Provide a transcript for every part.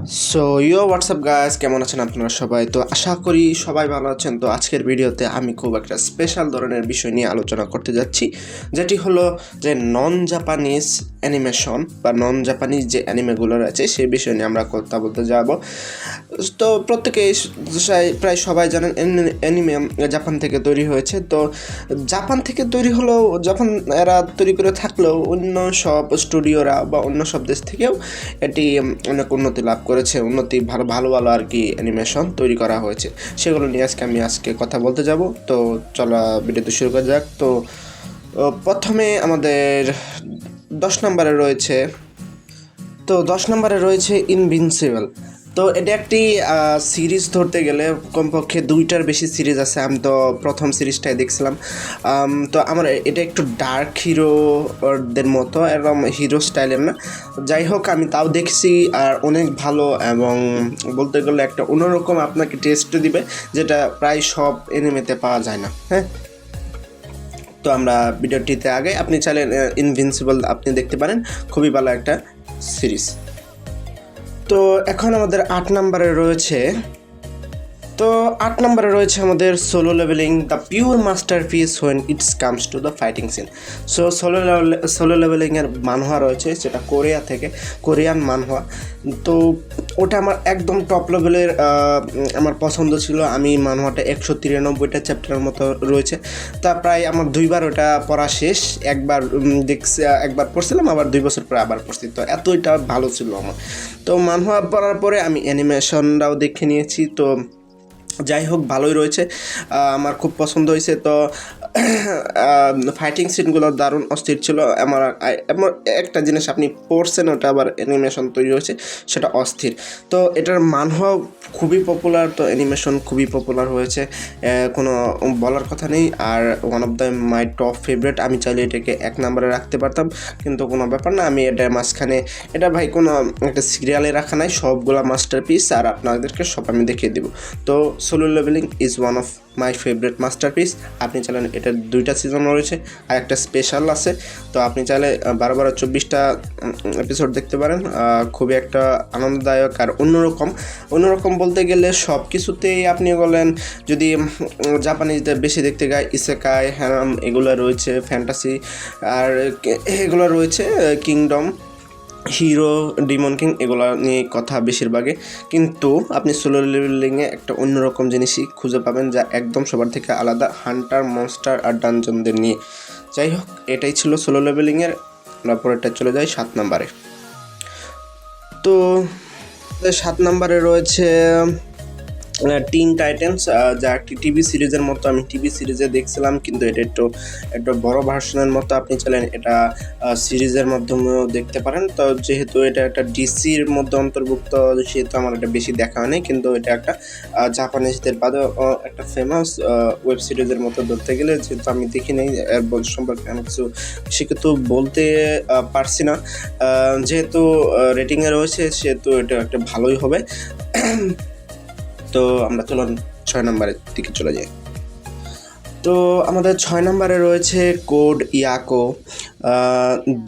WhatsApp guys, কেমন আছেন আপনারা সবাই? তো আশা করি সবাই ভালো আছেন। তো আজকের ভিডিওতে আমি খুব একটা স্পেশাল ধরনের বিষয় নিয়ে আলোচনা করতে যাচ্ছি, যেটি হলো যে নন জাপানিজ অ্যানিমেশন বা নন জাপানিজ যে অ্যানিমেগুলো রয়েছে সেই বিষয় নিয়ে আমরা কথা বলতে যাব। তো প্রত্যেকেই প্রায় সবাই জানেন অ্যানিমে জাপান থেকে তৈরি হয়েছে। তো জাপান থেকে তৈরি হলেও যখন এরা তৈরি করে থাকলেও অন্য সব স্টুডিওরা বা অন্য সব দেশ থেকেও এটি অনেক উন্নতি লাভ করেছে, ভালো ভালো ভালো আর কি অ্যানিমেশন তৈরি করা হয়েছে। সেগুলো নিয়ে আজকে কথা বলতে যাব। তো চলো ভিডিওতে শুরু করা যাক। তো প্রথমে আমাদের 10 নম্বরে রয়েছে ইনভিনসিবল। তো এটা একটি সিরিজ ধরতে গেলে কমপক্ষে 2টার বেশি সিরিজ আছে। আমি তো প্রথম সিরিজটাই দেখছিলাম। তো আমার এটা একটু ডার্ক হিরোদের মতো, এরকম হিরো স্টাইলের না। যাই হোক, আমি তাও দেখছি আর অনেক ভালো, এবং বলতে গেলে একটা অন্যরকম আপনাকে টেস্ট দিবে, যেটা প্রায় সব এনিমেতে পাওয়া যায় না। হ্যাঁ, তো আমরা ভিডিওটিতে আগে আপনি চাইলে ইনভিনসিবল আপনি দেখতে পারেন, খুবই ভালো একটা সিরিজ। তো এখন আমাদের 8 নম্বরে রয়েছে আমাদের Solo Leveling, the pure masterpiece when it's comes to the fighting scene. So Solo লেভেলিংয়ের মানহোয়া রয়েছে, যেটা কোরিয়ান মানহোয়া। তো ওটা আমার একদম টপ লেভেলের আমার পছন্দ ছিল। আমি মানহোয়াটা 193টা চ্যাপ্টারের মতো রয়েছে। তা প্রায় আমার 2বার ওটা পড়া শেষ। একবার দেখছি, একবার পড়ছিলাম, আবার 2 বছর পরে আবার পড়ছি। তো এতটা ভালো ছিল আমার। তো মানহোয়া পড়ার পরে আমি অ্যানিমেশনটাও দেখে নিয়েছি। তো যাই হোক, ভালোই রয়েছে, আমার খুব পছন্দ হয়েছে। তো ফাইটিং সিনগুলো দারুণ অস্থির ছিল। আমার একটা জিনিস আপনি পড়ছেন, ওটা আবার অ্যানিমেশন তৈরি হয়েছে, সেটা অস্থির। তো এটার মানহোয়া খুবই পপুলার, তো অ্যানিমেশন খুবই পপুলার হয়েছে, কোনো বলার কথা নেই। আর one of the my top favourite. আমি চাইলে এটাকে 1 নম্বরে রাখতে পারতাম, কিন্তু কোনো ব্যাপার না। আমি এটার মাঝখানে, এটা ভাই কোনো একটা সিরিয়ালে রাখা নাই, সবগুলা মাস্টারপিস, আর আপনাদেরকে সব আমি দেখিয়ে দেবো। তো solo leveling is one of my favourite masterpiece. আপনি চাইলেন, এটার 2টা সিজন রয়েছে আর একটা স্পেশাল আছে। তো আপনি চাইলে 12-24টা এপিসোড দেখতে পারেন। খুবই একটা আনন্দদায়ক আর অন্যরকম বলতে গেলে সব কিছুতেই আপনি বলেন। যদি জাপানিজদের বেশি দেখতে গায়, ইসেকাই, হ্যারাম, এগুলো রয়েছে, ফ্যান্টাসি, আর এগুলো রয়েছে কিংডম, হিরো, ডিমন কিং, এগুলো নিয়ে কথা বেশিরভাগে। কিন্তু আপনি সোলো লেভেলিংয়ে একটা অন্যরকম জিনিসই খুঁজে পাবেন, যা একদম সবার থেকে আলাদা, হান্টার, মনস্টার আর ডানজনদের নিয়ে। যাই হোক, এটাই ছিল সোলো লেভেলিংয়ের। আমরা পরেরটা চলে যাই 7 নম্বরে। তো 7 নম্বরে রয়েছে টিন টাইটেন্স, যা একটি টিভি সিরিজের মতো। আমি টিভি সিরিজে দেখছিলাম, কিন্তু এটা একটু বড় ভার্সনের মতো। আপনি চাইলেন এটা সিরিজের মাধ্যমেও দেখতে পারেন। তো যেহেতু এটা একটা ডিসির মধ্যে অন্তর্ভুক্ত, সেহেতু আমার এটা বেশি দেখা হয়নি, কিন্তু এটা একটা জাপানিজদের বাদে একটা ফেমাস ওয়েব সিরিজের মতো ধরতে গেলে। যেহেতু আমি দেখি নাই, এর সম্পর্কে আমি কিছু সেক্ষেত্রে বলতে পারছি না। যেহেতু রেটিংয়ে রয়েছে, সেহেতু এটা একটা ভালোই হবে। তো আমরা চলুন 6 নম্বরের দিকে চলে যাই। তো আমাদের 6 নম্বরে রয়েছে কোড ইয়াকো,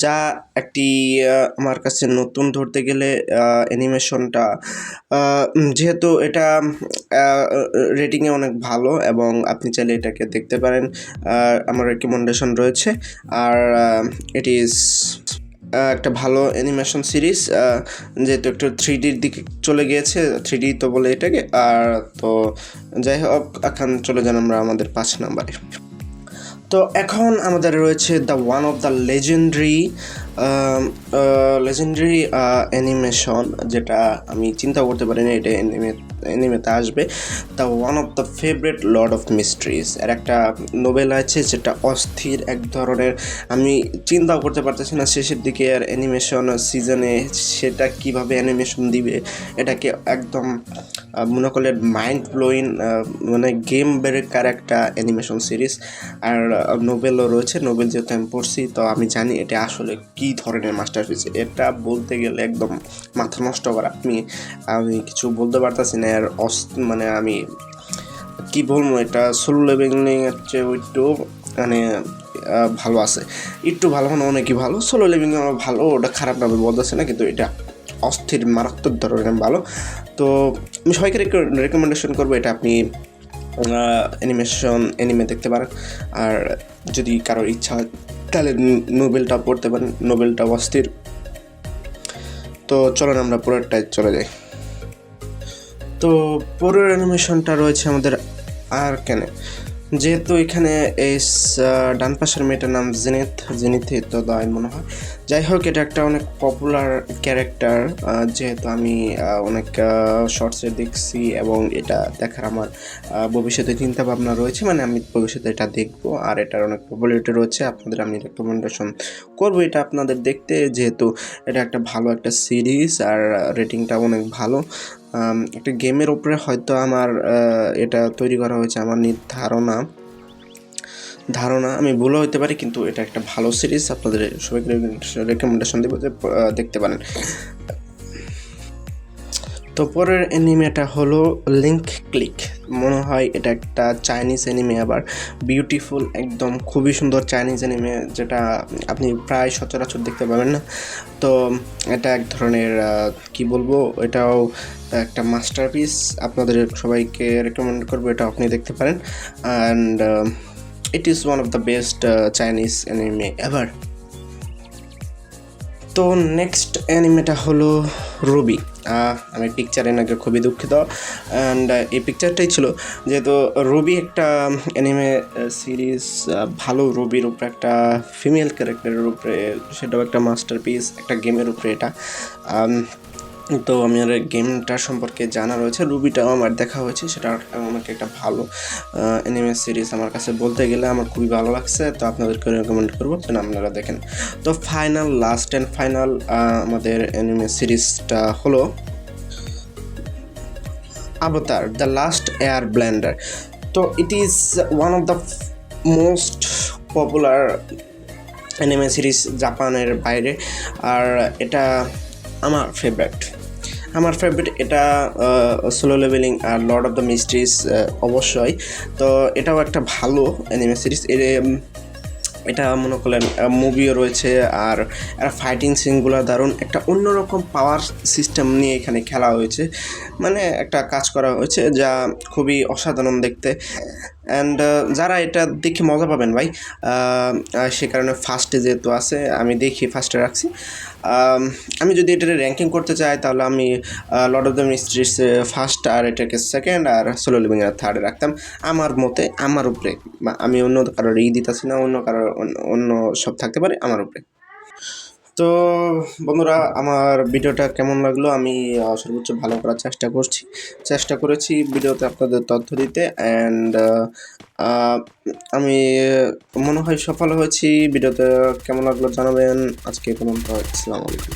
যা একটি আমার কাছে নতুন ধরতে গেলে অ্যানিমেশনটা, যেহেতু এটা রেটিংয়ে অনেক ভালো, এবং আপনি চাইলে এটাকে দেখতে পারেন। আমার রেকমেন্ডেশন রয়েছে। আর ইট ইজ একটা ভালো অ্যানিমেশন সিরিজ, যেহেতু একটু 3Dর দিকে চলে গিয়েছে, 3D তো বলে এটাকে। আর তো যাই হোক, এখন চলে যান আমরা আমাদের 5 নম্বরে। তো এখন আমাদের রয়েছে the one of the legendary animation, যেটা আমি চিন্তা করতে পারিনি এটা অ্যানিমেতে আসবে। The one of the favourite Lord of mysteries এর একটা নোবেল আছে, যেটা অস্থির এক ধরনের। আমি চিন্তাও করতে পারতেছি না শেষের দিকে আর অ্যানিমেশন সিজনে সেটা কিভাবে অ্যানিমেশন দিবে। এটাকে একদম মনে করলে মাইন্ড ব্লোয়িং, মানে গেম ব্রেকার একটা অ্যানিমেশন সিরিজ। আর নোবেলও রয়েছে। নোবেল যেহেতু আমি পড়ছি, তো আমি জানি এটা আসলে কী ধরনের মাস্টারপিস। এটা বলতে গেলে একদম মাথা নষ্ট করা। আমি কিছু বলতে পারতেছি না। আর মানে আমি কী বলবো, এটা সোলো লেভেলিংয়ের চেয়ে একটু মানে ভালো আছে, একটু ভালো, মানে অনেকই ভালো। সোলো লেভেলিং ভালো, ওটা খারাপ না বলতেছে না, কিন্তু এটা অস্থির মারাত্মক ধরনের ভালো। তো আমি সবাইকে রেকমেন্ডেশন করবো এটা আপনি অ্যানিমে দেখতে পারেন। আর যদি কারোর ইচ্ছা হয় তাহলে নোবেলটা পড়তে পারেন, নোবেলটা অস্থির। তো চলেন আমরা পরেরটায় চলে যাই। তো পরের অ্যানিমেশনটা রয়েছে আমাদের আর্কানে। যেহেতু এখানে এই ডান পাশের মেয়েটার নাম জেনিথি তো দায় মনে হয়। যাই হোক, এটা একটা অনেক পপুলার ক্যারেক্টার, যেহেতু আমি অনেক শর্টসে দেখছি এবং এটা দেখার আমার ভবিষ্যতে চিন্তা ভাবনা রয়েছে, মানে আমি ভবিষ্যতে এটা দেখবো আর এটার অনেক পপুলারিটি রয়েছে। আপনাদের আমি রেকমেন্ডেশন করবো এটা আপনাদের দেখতে, যেহেতু এটা একটা ভালো একটা সিরিজ আর রেটিংটা অনেক ভালো। একটা গেমের উপরে হয়তো আমার এটা তৈরি করা হয়েছে, আমার ধারণা আমি ভুলও হতে পারি, কিন্তু এটা একটা ভালো সিরিজ, আপনাদের সবাইকে রেকমেন্ডেশন দেবো যে দেখতে পারেন। তো পরের অ্যানিমেটা হলো লিঙ্ক ক্লিক। মনে হয় এটা একটা চাইনিজ অ্যানিমে, আবার বিউটিফুল, একদম খুবই সুন্দর চাইনিজ অ্যানিমে, যেটা আপনি প্রায় সচরাচর দেখতে পাবেন না। তো এটা এক ধরনের কি বলবো, এটাও একটা মাস্টারপিস, আপনাদের সবাইকে রেকমেন্ড করবো, এটা আপনি দেখতে পারেন। And it is one of the best Chinese anime ever. তো নেক্সট অ্যানিমেটা হলো রুবি। আমি পিকচারে নাকি খুবই দুঃখিত, অ্যান্ড এই পিকচারটাই ছিল, যেহেতু রুবি একটা অ্যানিমে সিরিজ, ভালো রুবির উপরে একটা ফিমেল ক্যারেক্টারের উপরে, সেটাও একটা মাস্টারপিস, একটা গেমের উপরে এটা। তো আমার গেমটার সম্পর্কে জানা রয়েছে, রুবিটাও আমার দেখা হয়েছে, সেটা আমাকে একটা ভালো অ্যানিমে সিরিজ আমার কাছে বলতে গেলে আমার খুবই ভালো লাগছে। তো আপনাদেরকে রেকমেন্ড করবো যেন আপনারা দেখেন। তো লাস্ট অ্যান্ড ফাইনাল আমাদের অ্যানিমে সিরিজটা হলো Avatar the last airbender. তো it is one of the most popular anime series জাপানের বাইরে, আর এটা আমার ফেভারিট। এটা সোলো লেভেলিং আর লর্ড অফ দ্য মিস্ট্রিজ অবশ্যই। তো এটাও একটা ভালো অ্যানিমে সিরিজ। এটা মনে করলেন মুভিও রয়েছে, আর ফাইটিং সিনগুলো দারুণ, একটা অন্যরকম পাওয়ার সিস্টেম নিয়ে এখানে খেলা হয়েছে, মানে একটা কাজ করা হয়েছে যা খুবই অসাধারণ দেখতে। অ্যান্ড যারা এটা দেখে মজা পাবেন ভাই, সে কারণে ফার্স্টে যেহেতু আছে আমি দেখি ফার্স্টে রাখছি। আমি যদি এটাকে র্যাঙ্কিং করতে চাই তাহলে আমি Lord of the Mysteries first, আর এটাকে সেকেন্ড, আর সোলো লিভিং এর থার্ডে রাখতাম আমার মতে, আমার উপরে। আমি অন্য কারোর দিতেছি না, অন্য সব থাকতে পারে আমার উপরে। তো বন্ধুরা, আমার ভিডিওটা কেমন লাগলো, আমি সর্বোচ্চ ভালো করার চেষ্টা করেছি ভিডিওতে আপনাদের তথ্য দিতে। অ্যান্ড আমি মনে হয় সফল হয়েছি। ভিডিওতে কেমন লাগলো জানাবেন। আজকে পর্যন্ত, আসসালামু আলাইকুম।